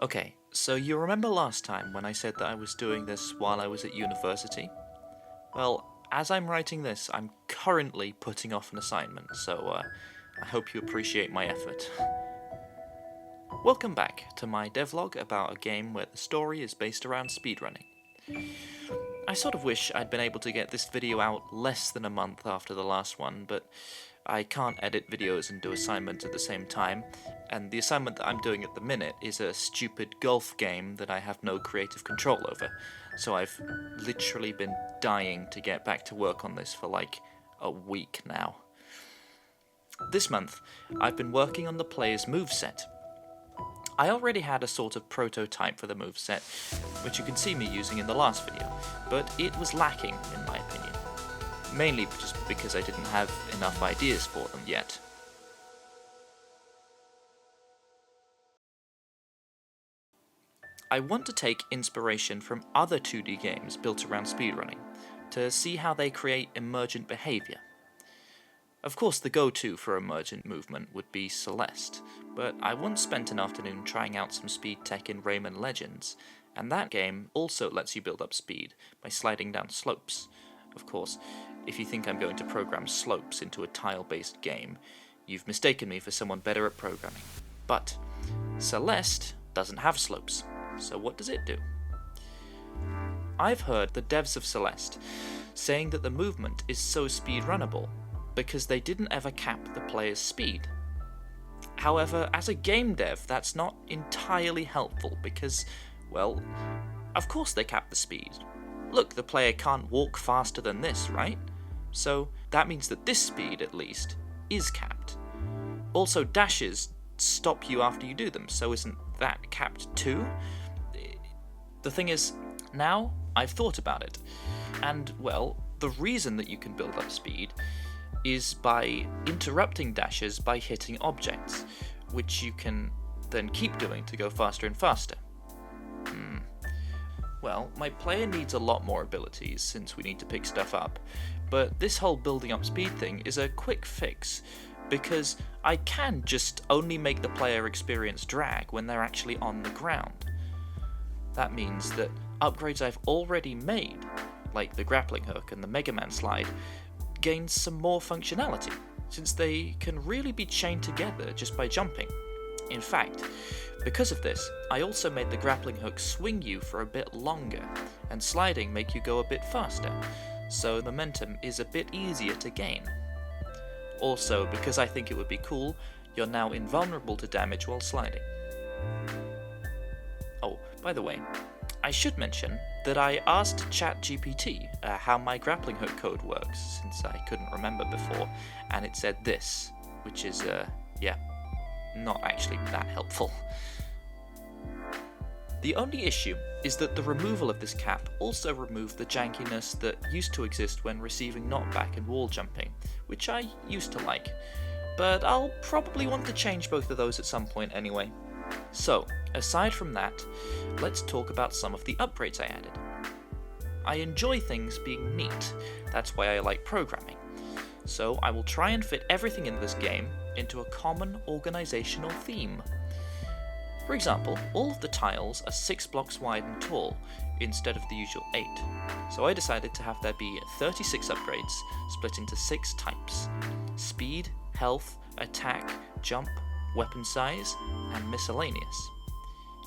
Okay, so you remember last time when I said that I was doing this while I was at university? Well, as I'm writing this, I'm currently putting off an assignment, so I hope you appreciate my effort. Welcome back to my devlog about a game where the story is based around speedrunning. I sort of wish I'd been able to get this video out less than a month after the last one, but I can't edit videos and do assignments at the same time, and the assignment that I'm doing at the minute is a stupid golf game that I have no creative control over, so I've literally been dying to get back to work on this for like a week now. This month, I've been working on the player's moveset. I already had a sort of prototype for the moveset, which you can see me using in the last video, but it was lacking in my opinion. Mainly just because I didn't have enough ideas for them yet. I want to take inspiration from other 2D games built around speedrunning, to see how they create emergent behaviour. Of course, the go-to for emergent movement would be Celeste, but I once spent an afternoon trying out some speed tech in Rayman Legends, and that game also lets you build up speed by sliding down slopes. Of course, if you think I'm going to program slopes into a tile-based game, you've mistaken me for someone better at programming. But Celeste doesn't have slopes, so what does it do? I've heard the devs of Celeste saying that the movement is so speedrunnable because they didn't ever cap the player's speed. However, as a game dev, that's not entirely helpful because, well, of course they cap the speed. Look, the player can't walk faster than this, right? So that means that this speed, at least, is capped. Also, dashes stop you after you do them, so isn't that capped too? The thing is, now I've thought about it, and, well, the reason that you can build up speed is by interrupting dashes by hitting objects, which you can then keep doing to go faster and faster. Well, my player needs a lot more abilities since we need to pick stuff up, but this whole building up speed thing is a quick fix, because I can just only make the player experience drag when they're actually on the ground. That means that upgrades I've already made, like the grappling hook and the Mega Man slide, gain some more functionality, since they can really be chained together just by jumping. In fact, because of this, I also made the grappling hook swing you for a bit longer, and sliding make you go a bit faster, so momentum is a bit easier to gain. Also, because I think it would be cool, you're now invulnerable to damage while sliding. Oh, by the way, I should mention that I asked ChatGPT how my grappling hook code works, since I couldn't remember before, and it said this, which is, not actually that helpful. The only issue is that the removal of this cap also removed the jankiness that used to exist when receiving knockback and wall jumping, which I used to like, but I'll probably want to change both of those at some point anyway. So, aside from that, let's talk about some of the upgrades I added. I enjoy things being neat, that's why I like programming. So I will try and fit everything in this game into a common organizational theme. For example, all of the tiles are 6 blocks wide and tall, instead of the usual 8. So I decided to have there be 36 upgrades, split into 6 types: speed, health, attack, jump, weapon size, and miscellaneous.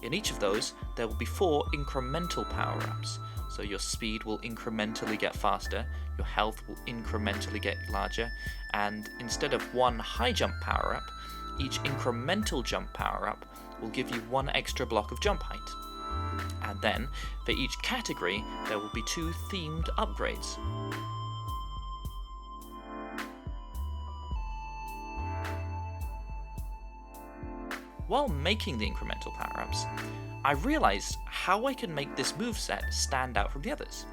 In each of those, there will be 4 incremental power-ups, so your speed will incrementally get faster, your health will incrementally get larger, and instead of 1 high jump power-up, each incremental jump power-up will give you 1 extra block of jump height. And then, for each category, there will be 2 themed upgrades. While making the incremental power-ups, I realized how I can make this moveset stand out from the others.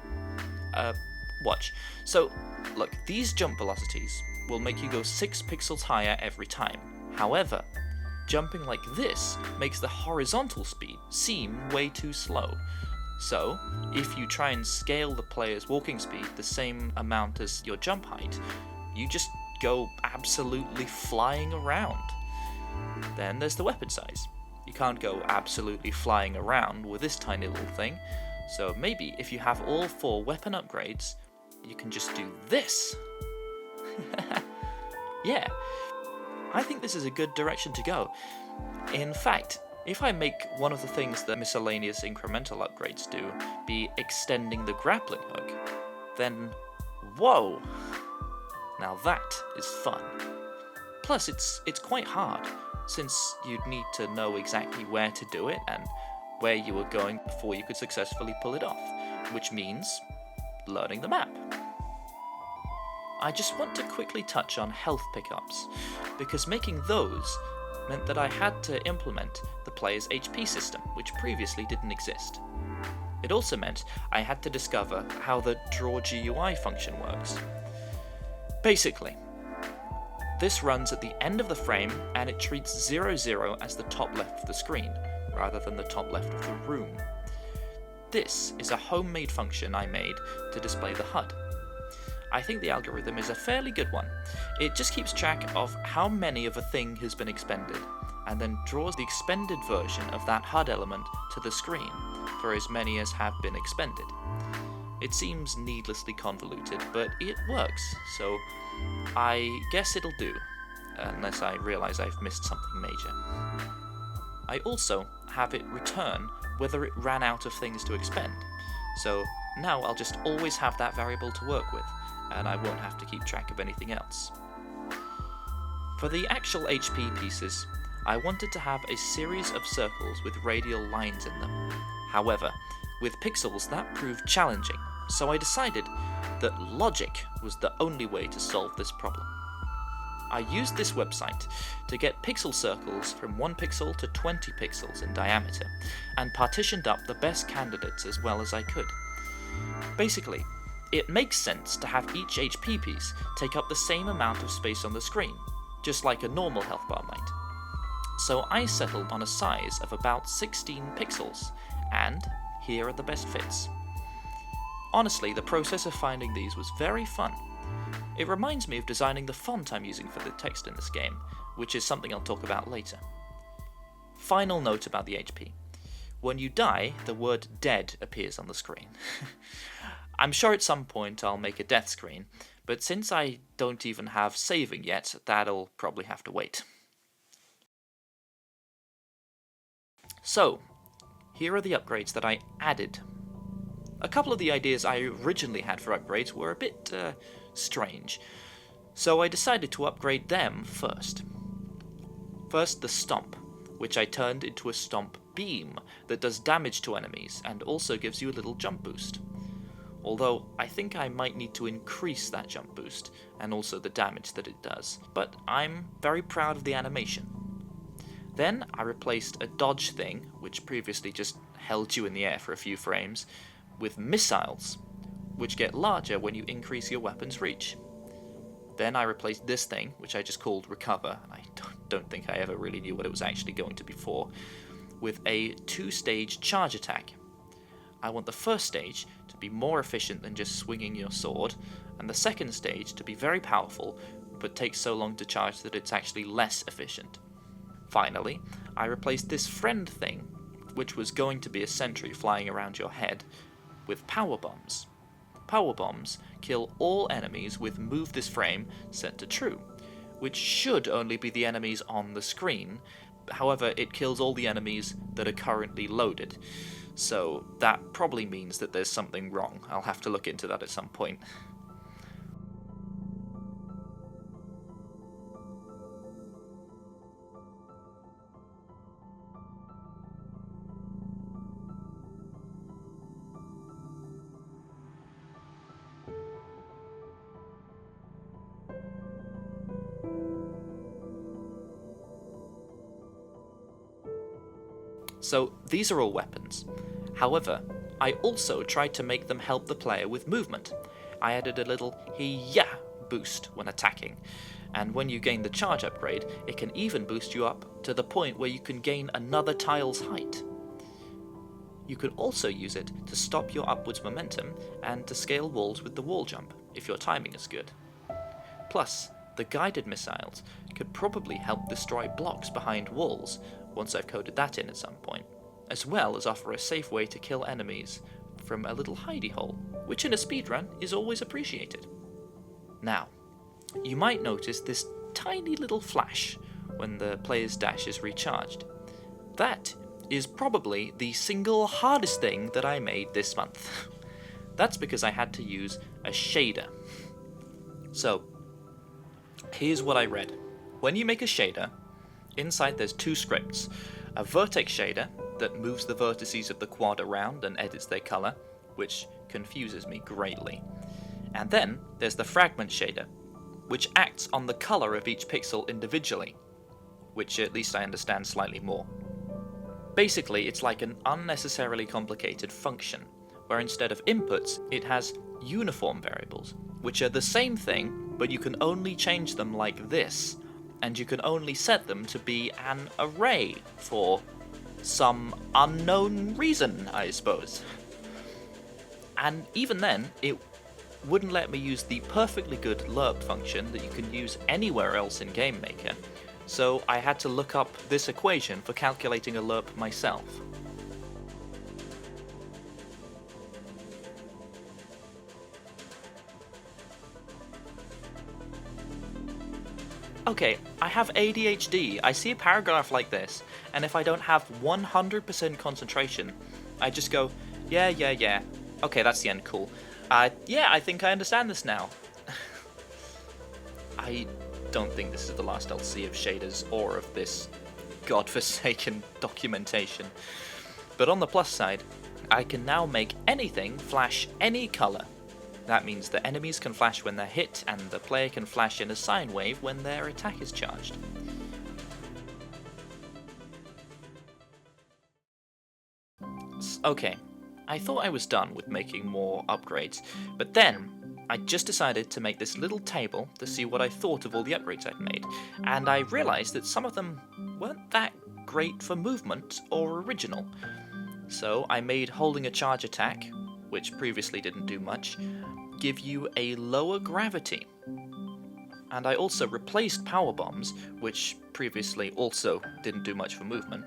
Watch. So, look, these jump velocities will make you go 6 pixels higher every time. However, jumping like this makes the horizontal speed seem way too slow. So, if you try and scale the player's walking speed the same amount as your jump height, you just go absolutely flying around. Then there's the weapon size. You can't go absolutely flying around with this tiny little thing, so maybe if you have all 4 weapon upgrades, you can just do this. Yeah, I think this is a good direction to go. In fact, if I make one of the things that miscellaneous incremental upgrades do be extending the grappling hook, then whoa! Now that is fun. Plus, it's quite hard, since you'd need to know exactly where to do it and where you were going before you could successfully pull it off, which means learning the map. I just want to quickly touch on health pickups, because making those meant that I had to implement the player's HP system, which previously didn't exist. It also meant I had to discover how the Draw GUI function works. Basically, this runs at the end of the frame and it treats 00 as the top left of the screen, rather than the top left of the room. This is a homemade function I made to display the HUD. I think the algorithm is a fairly good one. It just keeps track of how many of a thing has been expended, and then draws the expended version of that HUD element to the screen for as many as have been expended. It seems needlessly convoluted, but it works, so I guess it'll do, unless I realise I've missed something major. I also have it return whether it ran out of things to expend, so now I'll just always have that variable to work with, and I won't have to keep track of anything else. For the actual HP pieces, I wanted to have a series of circles with radial lines in them. However, with pixels that proved challenging, so I decided that logic was the only way to solve this problem. I used this website to get pixel circles from 1 pixel to 20 pixels in diameter, and partitioned up the best candidates as well as I could. Basically, it makes sense to have each HP piece take up the same amount of space on the screen, just like a normal health bar might. So I settled on a size of about 16 pixels, and here are the best fits. Honestly, the process of finding these was very fun. It reminds me of designing the font I'm using for the text in this game, which is something I'll talk about later. Final note about the HP. When you die, the word dead appears on the screen. I'm sure at some point I'll make a death screen, but since I don't even have saving yet, that'll probably have to wait. So, here are the upgrades that I added. A couple of the ideas I originally had for upgrades were a bit strange, so I decided to upgrade them first. First, the Stomp, which I turned into a Stomp Beam that does damage to enemies and also gives you a little jump boost. Although I think I might need to increase that jump boost and also the damage that it does, but I'm very proud of the animation. Then I replaced a dodge thing, which previously just held you in the air for a few frames, with missiles, which get larger when you increase your weapon's reach. Then I replaced this thing, which I just called Recover, and I don't think I ever really knew what it was actually going to be for, with a 2-stage charge attack. I want the first stage to be more efficient than just swinging your sword, and the second stage to be very powerful, but takes so long to charge that it's actually less efficient. Finally, I replaced this friend thing, which was going to be a sentry flying around your head, with power bombs. Power bombs kill all enemies with Move This Frame set to true, which should only be the enemies on the screen. However, it kills all the enemies that are currently loaded, so that probably means that there's something wrong. I'll have to look into that at some point. So these are all weapons. However, I also tried to make them help the player with movement. I added a little Hi-ya boost when attacking, and when you gain the charge upgrade, it can even boost you up to the point where you can gain another tile's height. You can also use it to stop your upwards momentum and to scale walls with the wall jump, if your timing is good. Plus, the guided missiles could probably help destroy blocks behind walls once I've coded that in at some point, as well as offer a safe way to kill enemies from a little hidey hole, which in a speedrun is always appreciated. Now, you might notice this tiny little flash when the player's dash is recharged. That is probably the single hardest thing that I made this month. That's because I had to use a shader. So, here's what I read. When you make a shader, inside there's two scripts. A vertex shader that moves the vertices of the quad around and edits their color, which confuses me greatly. And then there's the fragment shader, which acts on the color of each pixel individually, which at least I understand slightly more. Basically, it's like an unnecessarily complicated function, where instead of inputs, it has uniform variables, which are the same thing, but you can only change them like this, and you can only set them to be an array for some unknown reason, I suppose. And even then, it wouldn't let me use the perfectly good lerp function that you can use anywhere else in GameMaker, so I had to look up this equation for calculating a lerp myself. Okay, I have ADHD. I see a paragraph like this, and if I don't have 100% concentration, I just go, yeah. Okay, that's the end, cool. Yeah, I think I understand this now. I don't think this is the last I'll see of shaders or of this godforsaken documentation. But on the plus side, I can now make anything flash any color. That means the enemies can flash when they're hit, and the player can flash in a sine wave when their attack is charged. Okay, I thought I was done with making more upgrades, but then I just decided to make this little table to see what I thought of all the upgrades I'd made, and I realized that some of them weren't that great for movement or original. So I made holding a charge attack, which previously didn't do much, give you a lower gravity. And I also replaced power bombs, which previously also didn't do much for movement,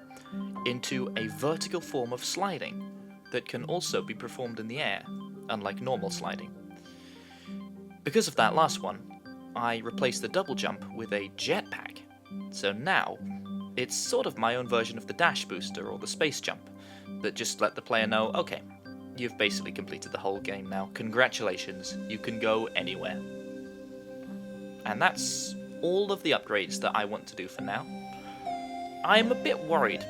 into a vertical form of sliding that can also be performed in the air, unlike normal sliding. Because of that last one, I replaced the double jump with a jetpack. So now, it's sort of my own version of the dash booster or the space jump, that just let the player know, okay, you've basically completed the whole game now. Congratulations, you can go anywhere. And that's all of the upgrades that I want to do for now. I'm a bit worried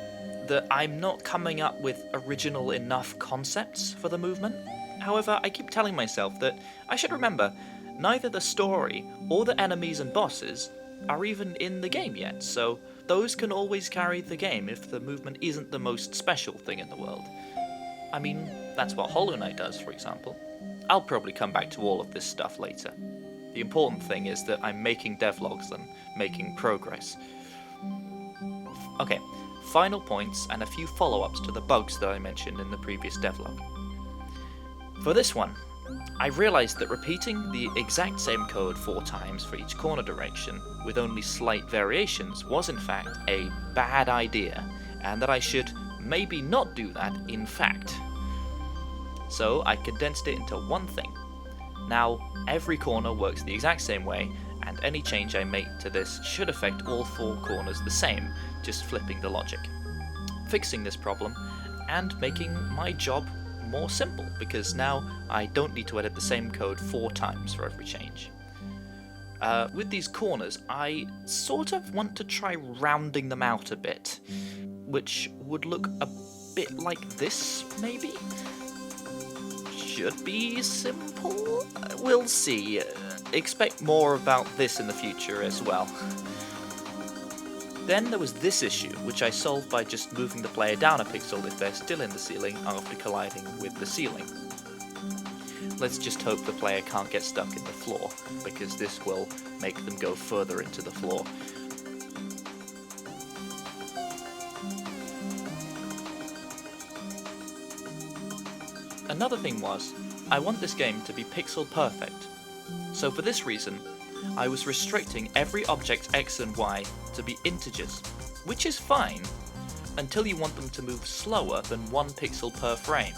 that I'm not coming up with original enough concepts for the movement. However, I keep telling myself that I should remember neither the story or the enemies and bosses are even in the game yet, so those can always carry the game if the movement isn't the most special thing in the world. I mean, that's what Hollow Knight does, for example. I'll probably come back to all of this stuff later. The important thing is that I'm making devlogs and making progress. Okay, final points and a few follow-ups to the bugs that I mentioned in the previous devlog. For this one, I realized that repeating the exact same code 4 times for each corner direction with only slight variations was in fact a bad idea, and that I should maybe not do that in fact. So I condensed it into one thing. Now every corner works the exact same way, and any change I make to this should affect all 4 corners the same, just flipping the logic. Fixing this problem and making my job more simple, because now I don't need to edit the same code 4 times for every change. With these corners, I sort of want to try rounding them out a bit, which would look a bit like this, maybe? Should be simple? We'll see. Expect more about this in the future as well. Then there was this issue, which I solved by just moving the player down a pixel if they're still in the ceiling after colliding with the ceiling. Let's just hope the player can't get stuck in the floor, because this will make them go further into the floor. Another thing was, I want this game to be pixel perfect. So for this reason, I was restricting every object X and Y to be integers, which is fine, until you want them to move slower than 1 pixel per frame.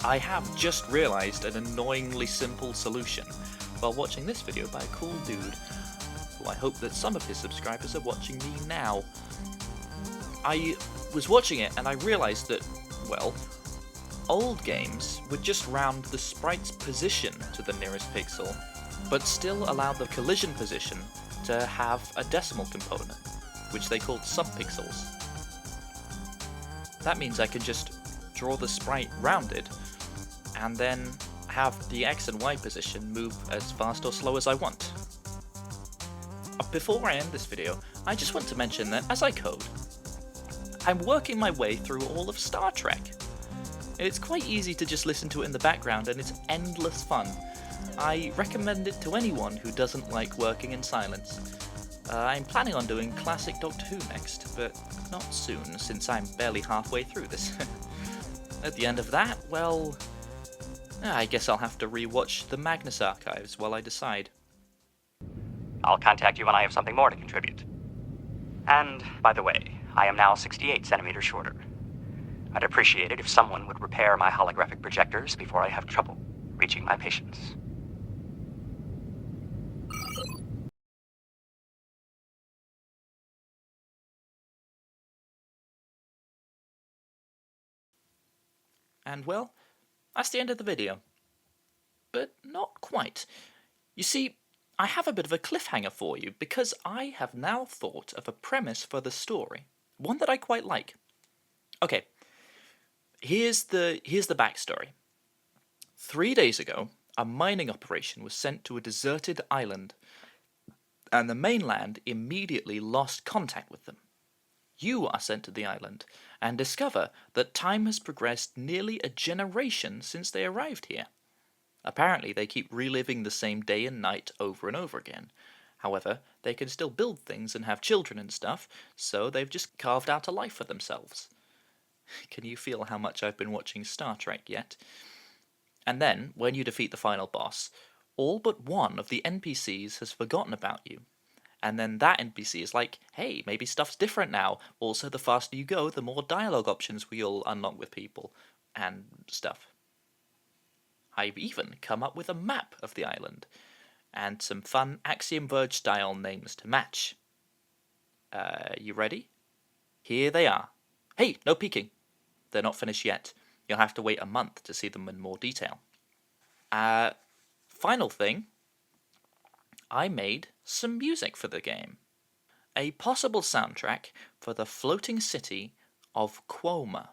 I have just realised an annoyingly simple solution while watching this video by a cool dude, who I hope that some of his subscribers are watching me now. I was watching it and I realised that, well, old games would just round the sprite's position to the nearest pixel, but still allow the collision position to have a decimal component, which they called subpixels. That means I can just draw the sprite rounded, and then have the X and Y position move as fast or slow as I want. Before I end this video, I just want to mention that as I code, I'm working my way through all of Star Trek. It's quite easy to just listen to it in the background and it's endless fun. I recommend it to anyone who doesn't like working in silence. I'm planning on doing classic Doctor Who next, but not soon since I'm barely halfway through this. At the end of that, well, I guess I'll have to rewatch the Magnus archives while I decide. I'll contact you when I have something more to contribute. And, by the way, I am now 68 centimeters shorter. I'd appreciate it if someone would repair my holographic projectors before I have trouble reaching my patients. And well, that's the end of the video. But not quite. You see, I have a bit of a cliffhanger for you because I have now thought of a premise for the story, one that I quite like. Okay, here's the backstory. 3 days ago, a mining operation was sent to a deserted island, and the mainland immediately lost contact with them. You are sent to the island and discover that time has progressed nearly a generation since they arrived here. Apparently, they keep reliving the same day and night over and over again. However, they can still build things and have children and stuff, so they've just carved out a life for themselves. Can you feel how much I've been watching Star Trek yet? And then, when you defeat the final boss, all but one of the NPCs has forgotten about you. And then that NPC is like, hey, maybe stuff's different now. Also, the faster you go, the more dialogue options we'll unlock with people, and stuff. I've even come up with a map of the island, and some fun Axiom Verge style names to match. You ready? Here they are. Hey, no peeking. They're not finished yet. You'll have to wait a month to see them in more detail. Final thing, I made some music for the game. A possible soundtrack for the floating city of Quoma.